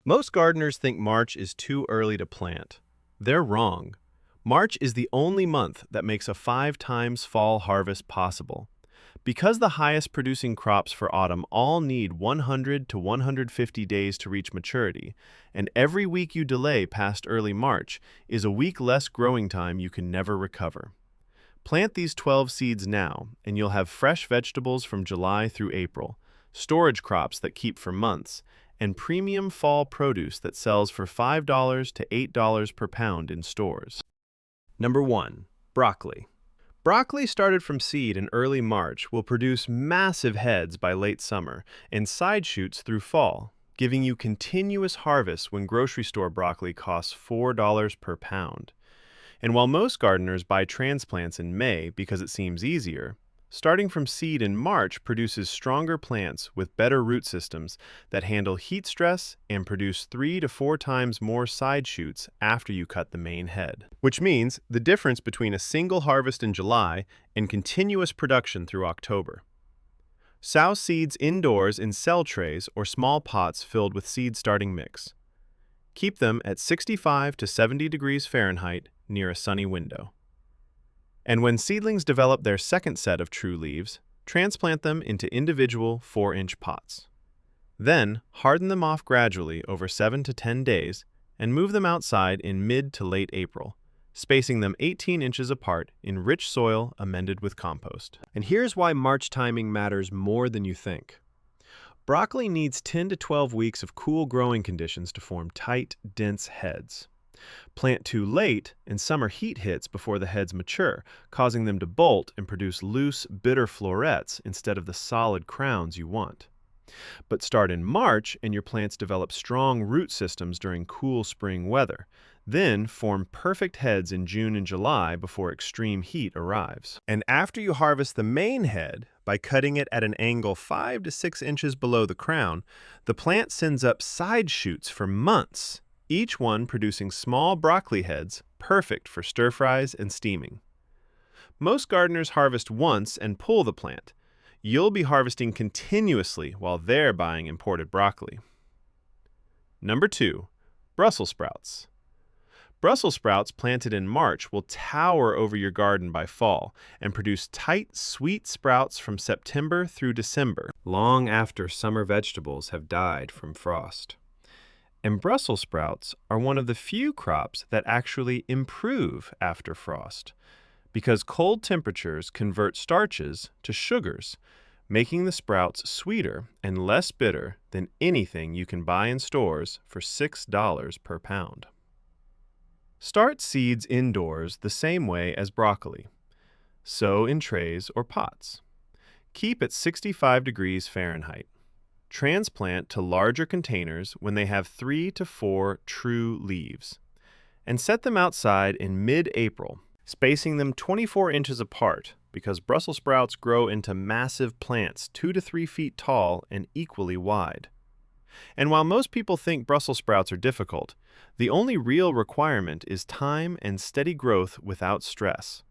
Most gardeners think March is too early to plant. They're wrong. March is the only month that makes a 5 times fall harvest possible. Because the highest producing crops for autumn all need 100 to 150 days to reach maturity, and every week you delay past early March is a week less growing time you can never recover. Plant these 12 seeds now, and you'll have fresh vegetables from July through April, storage crops that keep for months, and premium fall produce that sells for $5 to $8 per pound in stores. Number 1. Broccoli. Broccoli started from seed in early March will produce massive heads by late summer and side shoots through fall, giving you continuous harvests when grocery store broccoli costs $4 per pound. And while most gardeners buy transplants in May because it seems easier, starting from seed in March produces stronger plants with better root systems that handle heat stress and produce 3 to 4 times more side shoots after you cut the main head. Which means the difference between a single harvest in July and continuous production through October. Sow seeds indoors in cell trays or small pots filled with seed starting mix. Keep them at 65 to 70 degrees Fahrenheit near a sunny window. And when seedlings develop their second set of true leaves, transplant them into individual 4-inch pots. Then, harden them off gradually over 7 to 10 days and move them outside in mid to late April, spacing them 18 inches apart in rich soil amended with compost. And here's why March timing matters more than you think. Broccoli needs 10 to 12 weeks of cool growing conditions to form tight, dense heads. Plant too late, and summer heat hits before the heads mature, causing them to bolt and produce loose, bitter florets instead of the solid crowns you want. But start in March, and your plants develop strong root systems during cool spring weather, then form perfect heads in June and July before extreme heat arrives. And after you harvest the main head, by cutting it at an angle 5 to 6 inches below the crown, the plant sends up side shoots for months, each one producing small broccoli heads perfect for stir-fries and steaming. Most gardeners harvest once and pull the plant. You'll be harvesting continuously while they're buying imported broccoli. Number 2. Brussels sprouts. Brussels sprouts planted in March will tower over your garden by fall and produce tight, sweet sprouts from September through December, long after summer vegetables have died from frost. And Brussels sprouts are one of the few crops that actually improve after frost, because cold temperatures convert starches to sugars, making the sprouts sweeter and less bitter than anything you can buy in stores for $6 per pound. Start seeds indoors the same way as broccoli. Sow in trays or pots. Keep at 65 degrees Fahrenheit. Transplant to larger containers when they have 3 to 4 true leaves, and set them outside in mid-April, spacing them 24 inches apart because Brussels sprouts grow into massive plants 2 to 3 feet tall and equally wide. And while most people think Brussels sprouts are difficult, the only real requirement is time and steady growth without stress,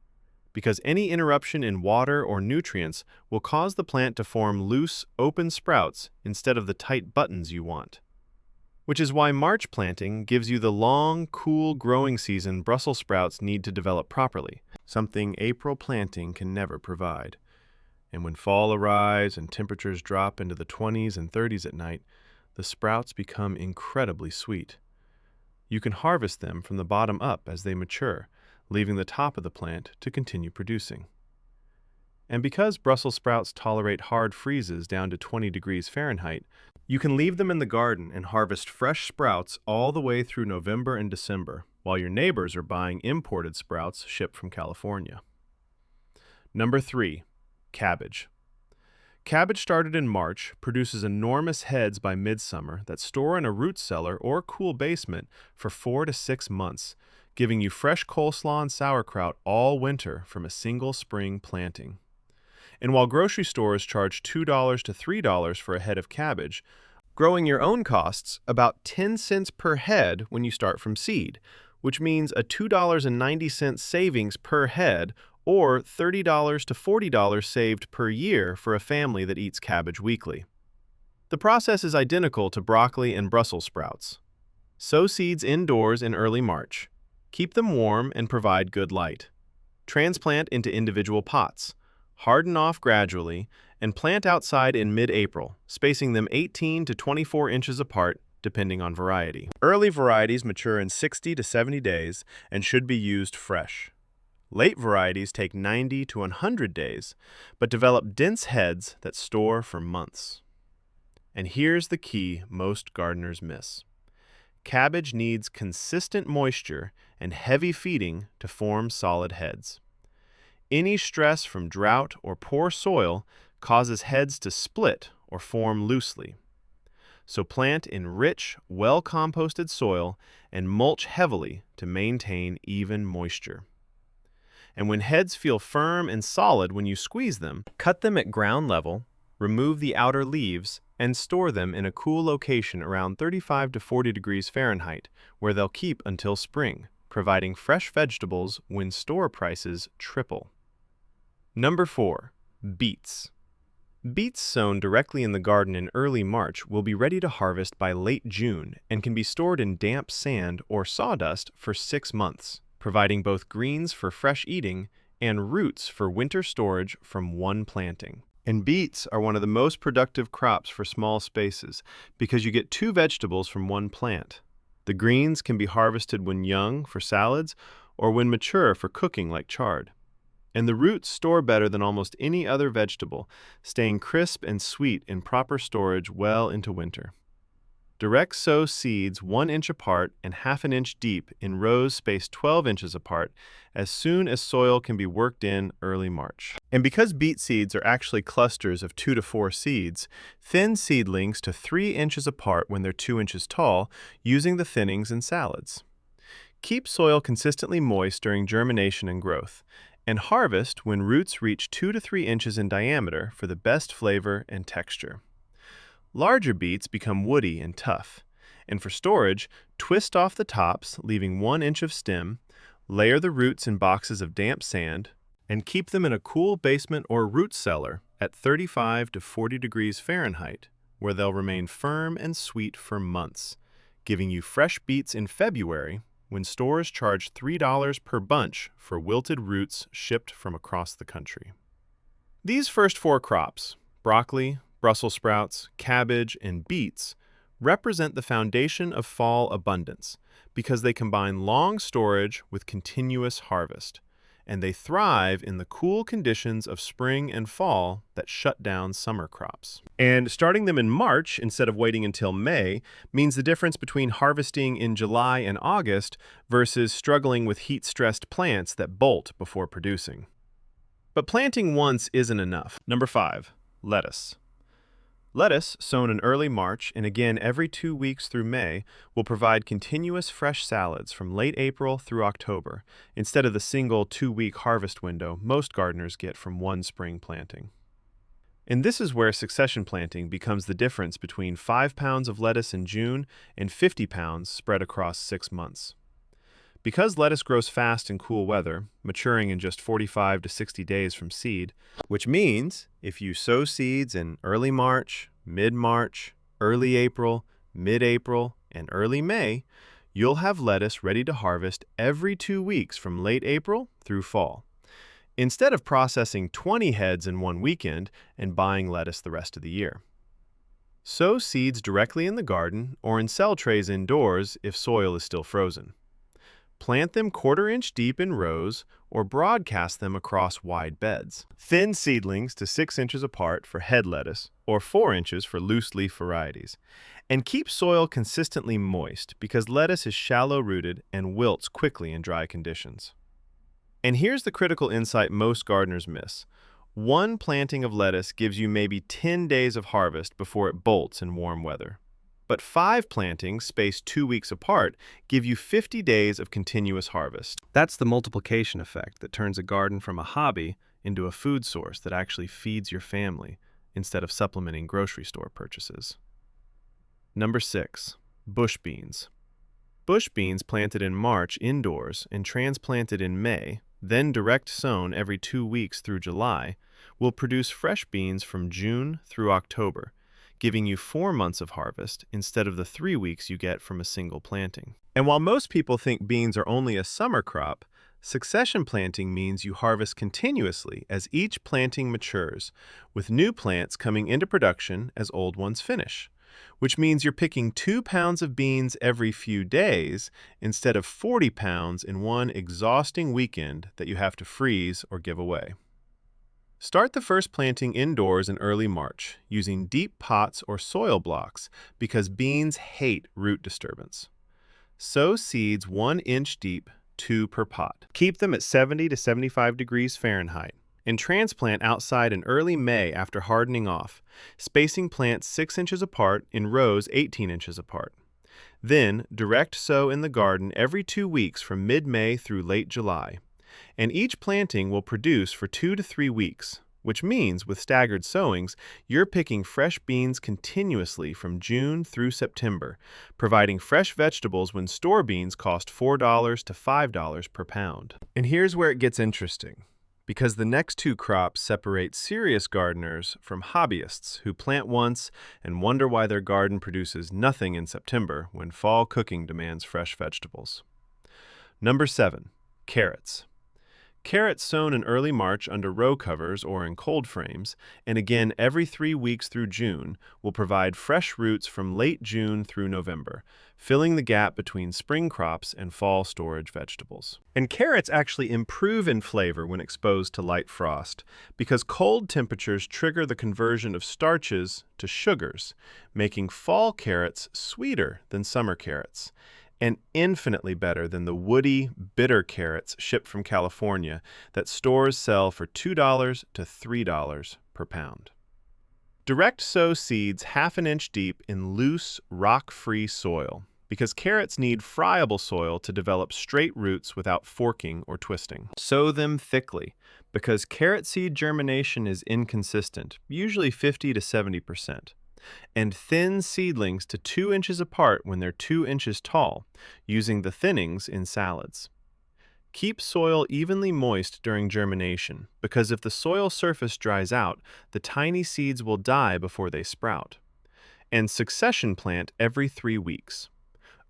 because any interruption in water or nutrients will cause the plant to form loose, open sprouts instead of the tight buttons you want. Which is why March planting gives you the long, cool growing season Brussels sprouts need to develop properly, something April planting can never provide. And when fall arrives and temperatures drop into the 20s and 30s at night, the sprouts become incredibly sweet. You can harvest them from the bottom up as they mature, leaving the top of the plant to continue producing. And because Brussels sprouts tolerate hard freezes down to 20 degrees Fahrenheit, you can leave them in the garden and harvest fresh sprouts all the way through November and December, while your neighbors are buying imported sprouts shipped from California. Number 3. Cabbage. Cabbage started in March produces enormous heads by midsummer that store in a root cellar or cool basement for 4 to 6 months, giving you fresh coleslaw and sauerkraut all winter from a single spring planting. And while grocery stores charge $2 to $3 for a head of cabbage, growing your own costs about 10 cents per head when you start from seed, which means a $2.90 savings per head or $30 to $40 saved per year for a family that eats cabbage weekly. The process is identical to broccoli and Brussels sprouts. Sow seeds indoors in early March. Keep them warm and provide good light. Transplant into individual pots. Harden off gradually and plant outside in mid-April, spacing them 18 to 24 inches apart depending on variety. Early varieties mature in 60 to 70 days and should be used fresh. Late varieties take 90 to 100 days, but develop dense heads that store for months. And here's the key most gardeners miss. Cabbage needs consistent moisture and heavy feeding to form solid heads. Any stress from drought or poor soil causes heads to split or form loosely. So plant in rich, well-composted soil and mulch heavily to maintain even moisture. And when heads feel firm and solid when you squeeze them, cut them at ground level, remove the outer leaves, and store them in a cool location around 35 to 40 degrees Fahrenheit, where they'll keep until spring, providing fresh vegetables when store prices triple. Number 4. Beets. Beets sown directly in the garden in early March will be ready to harvest by late June and can be stored in damp sand or sawdust for 6 months, providing both greens for fresh eating and roots for winter storage from one planting. And beets are one of the most productive crops for small spaces because you get 2 vegetables from one plant. The greens can be harvested when young for salads or when mature for cooking like chard. And the roots store better than almost any other vegetable, staying crisp and sweet in proper storage well into winter. Direct sow seeds 1 inch apart and ½ an inch deep in rows spaced 12 inches apart as soon as soil can be worked in early March. And because beet seeds are actually clusters of 2 to 4 seeds, thin seedlings to 3 inches apart when they're 2 inches tall, using the thinnings in salads. Keep soil consistently moist during germination and growth, and harvest when roots reach 2 to 3 inches in diameter for the best flavor and texture. Larger beets become woody and tough, and for storage, twist off the tops, leaving 1 inch of stem, layer the roots in boxes of damp sand, and keep them in a cool basement or root cellar at 35 to 40 degrees Fahrenheit, where they'll remain firm and sweet for months, giving you fresh beets in February when stores charge $3 per bunch for wilted roots shipped from across the country. These first 4 crops, broccoli, Brussels sprouts, cabbage, and beets, represent the foundation of fall abundance because they combine long storage with continuous harvest, and they thrive in the cool conditions of spring and fall that shut down summer crops. And starting them in March instead of waiting until May means the difference between harvesting in July and August versus struggling with heat-stressed plants that bolt before producing. But planting once isn't enough. Number 5. Lettuce. Lettuce, sown in early March and again every 2 weeks through May, will provide continuous fresh salads from late April through October, instead of the single 2-week harvest window most gardeners get from one spring planting. And this is where succession planting becomes the difference between 5 pounds of lettuce in June and 50 pounds spread across 6 months. Because lettuce grows fast in cool weather, maturing in just 45 to 60 days from seed, which means if you sow seeds in early March, mid-March, early April, mid-April, and early May, you'll have lettuce ready to harvest every 2 weeks from late April through fall, instead of processing 20 heads in one weekend and buying lettuce the rest of the year. Sow seeds directly in the garden or in cell trays indoors if soil is still frozen. Plant them 1/4 inch deep in rows or broadcast them across wide beds. Thin seedlings to 6 inches apart for head lettuce or 4 inches for loose leaf varieties. And keep soil consistently moist because lettuce is shallow-rooted and wilts quickly in dry conditions. And here's the critical insight most gardeners miss. 1 planting of lettuce gives you maybe 10 days of harvest before it bolts in warm weather. But 5 plantings, spaced 2 weeks apart, give you 50 days of continuous harvest. That's the multiplication effect that turns a garden from a hobby into a food source that actually feeds your family instead of supplementing grocery store purchases. Number 6. Bush beans. Bush beans planted in March indoors and transplanted in May, then direct sown every 2 weeks through July, will produce fresh beans from June through October, giving you 4 months of harvest instead of the 3 weeks you get from a single planting. And while most people think beans are only a summer crop, succession planting means you harvest continuously as each planting matures, with new plants coming into production as old ones finish, which means you're picking 2 pounds of beans every few days instead of 40 pounds in one exhausting weekend that you have to freeze or give away. Start the first planting indoors in early March using deep pots or soil blocks because beans hate root disturbance. Sow seeds 1 inch deep, 2 per pot. Keep them at 70 to 75 degrees Fahrenheit and transplant outside in early May after hardening off, spacing plants 6 inches apart in rows 18 inches apart. Then, direct sow in the garden every 2 weeks from mid-May through late July. And each planting will produce for 2 to 3 weeks, which means with staggered sowings, you're picking fresh beans continuously from June through September, providing fresh vegetables when store beans cost $4 to $5 per pound. And here's where it gets interesting, because the next 2 crops separate serious gardeners from hobbyists who plant once and wonder why their garden produces nothing in September when fall cooking demands fresh vegetables. Number 7. Carrots. Carrots sown in early March under row covers or in cold frames, and again every 3 weeks through June, will provide fresh roots from late June through November, filling the gap between spring crops and fall storage vegetables. And carrots actually improve in flavor when exposed to light frost, because cold temperatures trigger the conversion of starches to sugars, making fall carrots sweeter than summer carrots, and infinitely better than the woody, bitter carrots shipped from California that stores sell for $2 to $3 per pound. Direct sow seeds 1/2 inch deep in loose, rock-free soil, because carrots need friable soil to develop straight roots without forking or twisting. Sow them thickly, because carrot seed germination is inconsistent, usually 50 to 70%. And thin seedlings to 2 inches apart when they're 2 inches tall, using the thinnings in salads. Keep soil evenly moist during germination, because if the soil surface dries out, the tiny seeds will die before they sprout. And succession plant every 3 weeks.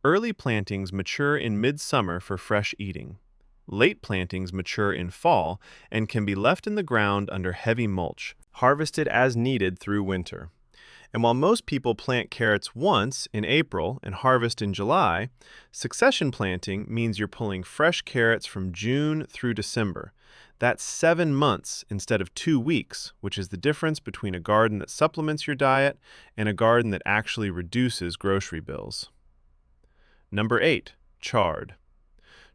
Early plantings mature in midsummer for fresh eating. Late plantings mature in fall and can be left in the ground under heavy mulch, harvested as needed through winter. And while most people plant carrots once in April and harvest in July, succession planting means you're pulling fresh carrots from June through December. That's 7 months instead of 2 weeks, which is the difference between a garden that supplements your diet and a garden that actually reduces grocery bills. Number 8. Chard.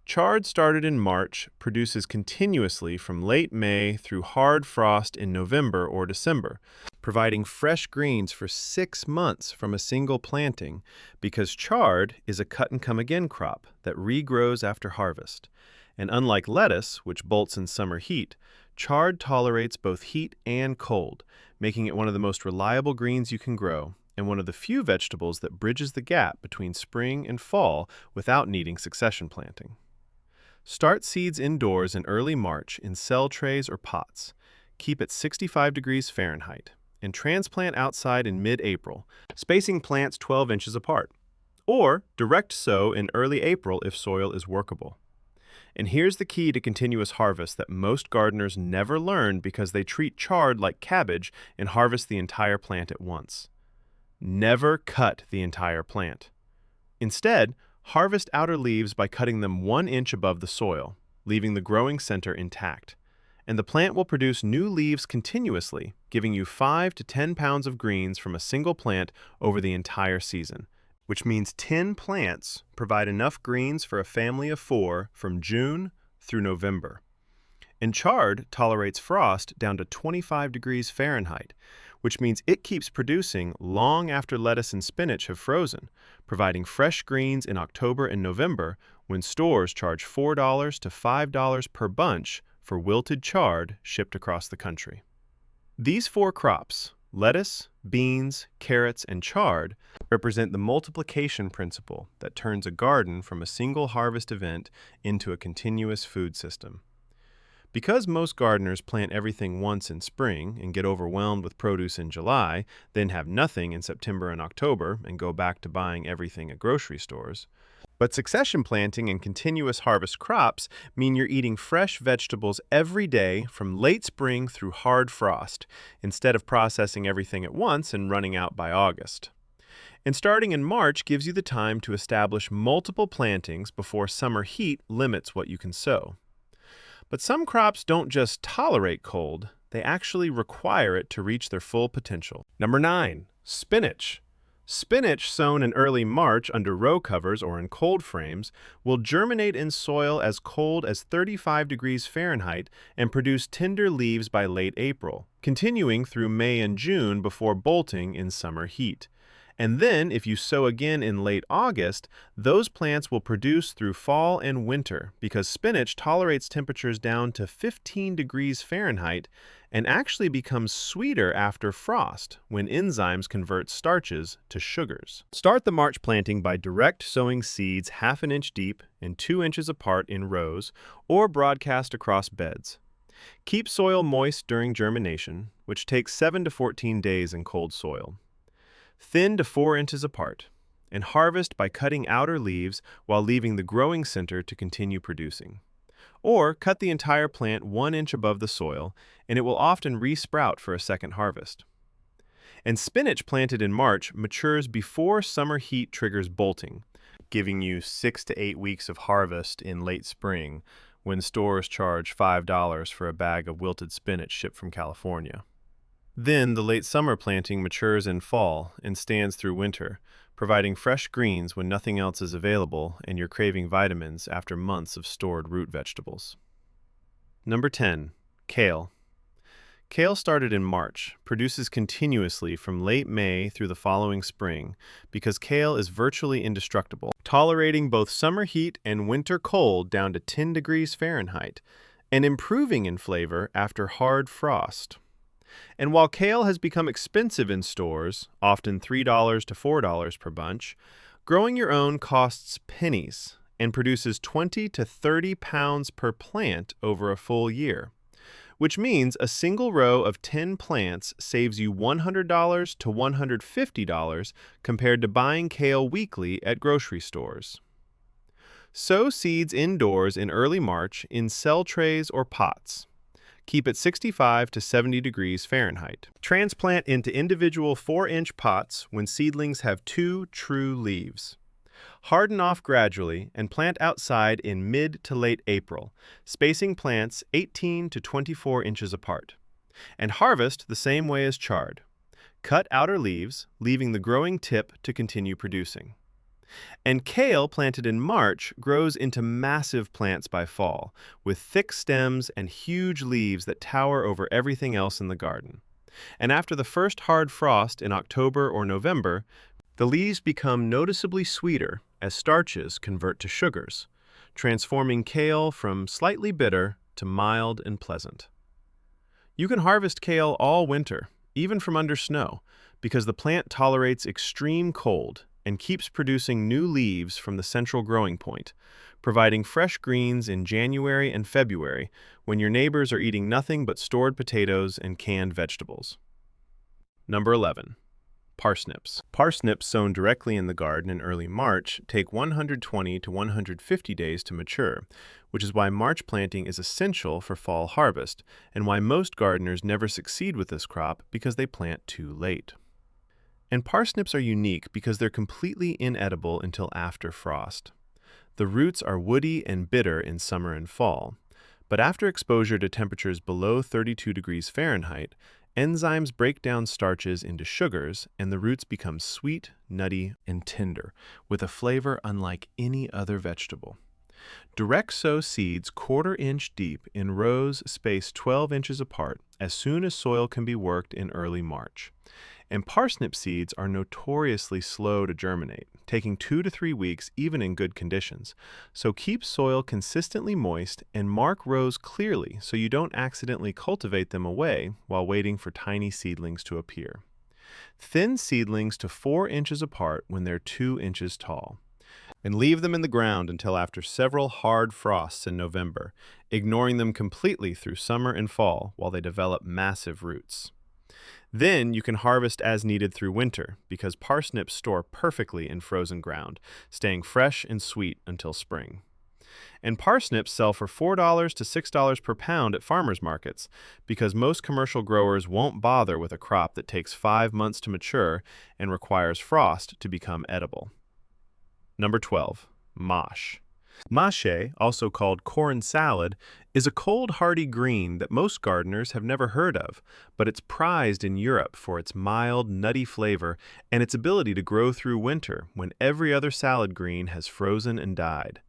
Chard started in March, produces continuously from late May through hard frost in November or December, providing fresh greens for 6 months from a single planting, because chard is a cut-and-come-again crop that regrows after harvest. And unlike lettuce, which bolts in summer heat, chard tolerates both heat and cold, making it one of the most reliable greens you can grow, and one of the few vegetables that bridges the gap between spring and fall without needing succession planting. Start seeds indoors in early March in cell trays or pots. Keep at 65 degrees Fahrenheit. And transplant outside in mid-April, spacing plants 12 inches apart. Or direct sow in early April if soil is workable. And here's the key to continuous harvest that most gardeners never learn because they treat chard like cabbage and harvest the entire plant at once. Never cut the entire plant. Instead, harvest outer leaves by cutting them 1 inch above the soil, leaving the growing center intact. And the plant will produce new leaves continuously, giving you 5 to 10 pounds of greens from a single plant over the entire season, which means 10 plants provide enough greens for a family of 4 from June through November. And chard tolerates frost down to 25 degrees Fahrenheit, which means it keeps producing long after lettuce and spinach have frozen, providing fresh greens in October and November when stores charge $4 to $5 per bunch for wilted chard shipped across the country. These 4 crops, lettuce, beans, carrots, and chard, represent the multiplication principle that turns a garden from a single harvest event into a continuous food system. Because most gardeners plant everything once in spring and get overwhelmed with produce in July, then have nothing in September and October and go back to buying everything at grocery stores. But succession planting and continuous harvest crops mean you're eating fresh vegetables every day from late spring through hard frost, instead of processing everything at once and running out by August. And starting in March gives you the time to establish multiple plantings before summer heat limits what you can sow. But some crops don't just tolerate cold, they actually require it to reach their full potential. Number 9. Spinach. Spinach sown in early March under row covers or in cold frames will germinate in soil as cold as 35 degrees Fahrenheit and produce tender leaves by late April, continuing through May and June before bolting in summer heat. And then, if you sow again in late August, those plants will produce through fall and winter because spinach tolerates temperatures down to 15 degrees Fahrenheit and actually becomes sweeter after frost when enzymes convert starches to sugars. Start the March planting by direct sowing seeds half an inch deep and 2 inches apart in rows or broadcast across beds. Keep soil moist during germination, which takes 7 to 14 days in cold soil. Thin to 4 inches apart, and harvest by cutting outer leaves while leaving the growing center to continue producing. Or cut the entire plant 1 inch above the soil, and it will often re-sprout for a second harvest. And spinach planted in March matures before summer heat triggers bolting, giving you 6 to 8 weeks of harvest in late spring when stores charge $5 for a bag of wilted spinach shipped from California. Then the late summer planting matures in fall and stands through winter, providing fresh greens when nothing else is available and you're craving vitamins after months of stored root vegetables. Number 10. Kale. Kale started in March, produces continuously from late May through the following spring because kale is virtually indestructible, tolerating both summer heat and winter cold down to 10 degrees Fahrenheit, and improving in flavor after hard frost. And while kale has become expensive in stores, often $3 to $4 per bunch, growing your own costs pennies and produces 20 to 30 pounds per plant over a full year, which means a single row of 10 plants saves you $100 to $150 compared to buying kale weekly at grocery stores. Sow seeds indoors in early March in cell trays or pots. Keep it 65 to 70 degrees Fahrenheit. Transplant into individual 4-inch pots when seedlings have 2 true leaves. Harden off gradually and plant outside in mid to late April, spacing plants 18 to 24 inches apart. And harvest the same way as chard. Cut outer leaves, leaving the growing tip to continue producing. And kale planted in March grows into massive plants by fall, with thick stems and huge leaves that tower over everything else in the garden. And after the first hard frost in October or November, the leaves become noticeably sweeter as starches convert to sugars, transforming kale from slightly bitter to mild and pleasant. You can harvest kale all winter, even from under snow, because the plant tolerates extreme cold and keeps producing new leaves from the central growing point, providing fresh greens in January and February when your neighbors are eating nothing but stored potatoes and canned vegetables. Number 11. Parsnips. Parsnips sown directly in the garden in early March take 120 to 150 days to mature, which is why March planting is essential for fall harvest, and why most gardeners never succeed with this crop because they plant too late. And parsnips are unique because they're completely inedible until after frost. The roots are woody and bitter in summer and fall, but after exposure to temperatures below 32 degrees Fahrenheit, enzymes break down starches into sugars and the roots become sweet, nutty, and tender, with a flavor unlike any other vegetable. Direct sow seeds 1/4 inch deep in rows spaced 12 inches apart as soon as soil can be worked in early March. And parsnip seeds are notoriously slow to germinate, taking 2 to 3 weeks even in good conditions. So keep soil consistently moist and mark rows clearly so you don't accidentally cultivate them away while waiting for tiny seedlings to appear. Thin seedlings to 4 inches apart when they're 2 inches tall. and leave them in the ground until after several hard frosts in November, ignoring them completely through summer and fall while they develop massive roots. Then you can harvest as needed through winter because parsnips store perfectly in frozen ground, staying fresh and sweet until spring. And parsnips sell for $4 to $6 per pound at farmers markets because most commercial growers won't bother with a crop that takes 5 months to mature and requires frost to become edible. Number 12. Mache. Mache, also called corn salad, is a cold, hardy green that most gardeners have never heard of, but it's prized in Europe for its mild, nutty flavor and its ability to grow through winter when every other salad green has frozen and died.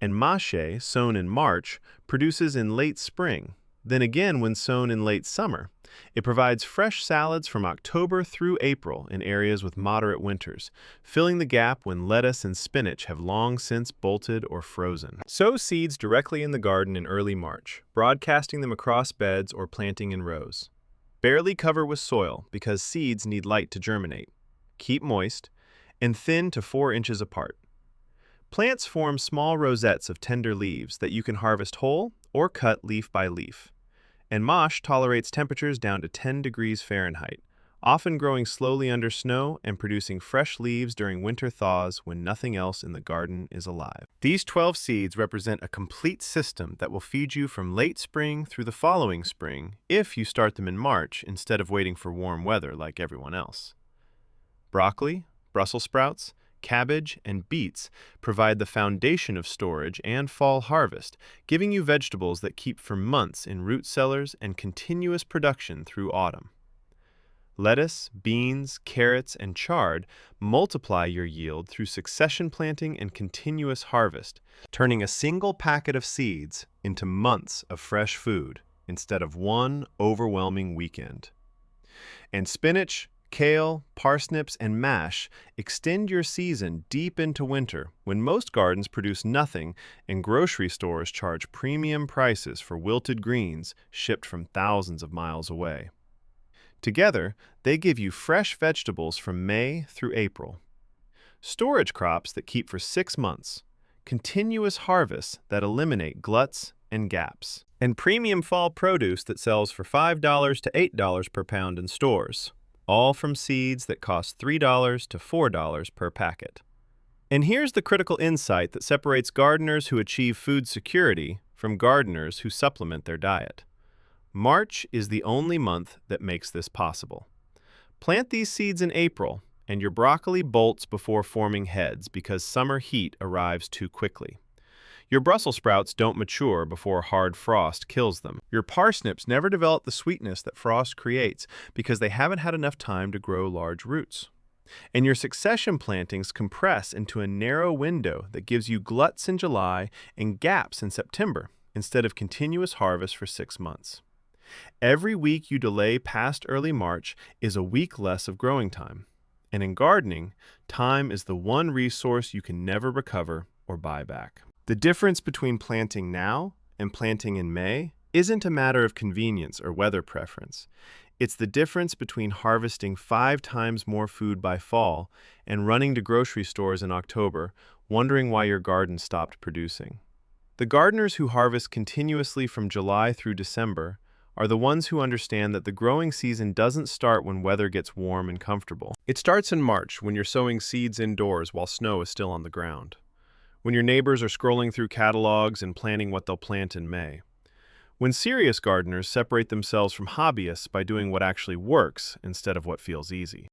And mache, sown in March, produces in late spring, then again when sown in late summer. It provides fresh salads from October through April in areas with moderate winters, filling the gap when lettuce and spinach have long since bolted or frozen. Sow seeds directly in the garden in early March, broadcasting them across beds or planting in rows. Barely cover with soil because seeds need light to germinate. Keep moist, and thin to 4 inches apart. Plants form small rosettes of tender leaves that you can harvest whole or cut leaf by leaf. And mache tolerates temperatures down to 10 degrees Fahrenheit, often growing slowly under snow and producing fresh leaves during winter thaws when nothing else in the garden is alive. These 12 seeds represent a complete system that will feed you from late spring through the following spring if you start them in March instead of waiting for warm weather like everyone else. Broccoli, Brussels sprouts, cabbage, and beets provide the foundation of storage and fall harvest, giving you vegetables that keep for months in root cellars and continuous production through autumn. Lettuce, beans, carrots, and chard multiply your yield through succession planting and continuous harvest, turning a single packet of seeds into months of fresh food instead of one overwhelming weekend. And spinach, kale, parsnips, and mache extend your season deep into winter when most gardens produce nothing and grocery stores charge premium prices for wilted greens shipped from thousands of miles away. Together, they give you fresh vegetables from May through April. Storage crops that keep for 6 months, continuous harvests that eliminate gluts and gaps, and premium fall produce that sells for $5 to $8 per pound in stores. All from seeds that cost $3 to $4 per packet. And here's the critical insight that separates gardeners who achieve food security from gardeners who supplement their diet. March is the only month that makes this possible. Plant these seeds in April, and your broccoli bolts before forming heads because summer heat arrives too quickly. Your Brussels sprouts don't mature before hard frost kills them. Your parsnips never develop the sweetness that frost creates because they haven't had enough time to grow large roots. And your succession plantings compress into a narrow window that gives you gluts in July and gaps in September instead of continuous harvest for 6 months. Every week you delay past early March is a week less of growing time. And in gardening, time is the one resource you can never recover or buy back. The difference between planting now and planting in May isn't a matter of convenience or weather preference. It's the difference between harvesting 5 times more food by fall and running to grocery stores in October, wondering why your garden stopped producing. The gardeners who harvest continuously from July through December are the ones who understand that the growing season doesn't start when weather gets warm and comfortable. It starts in March when you're sowing seeds indoors while snow is still on the ground. When your neighbors are scrolling through catalogs and planning what they'll plant in May. When serious gardeners separate themselves from hobbyists by doing what actually works instead of what feels easy.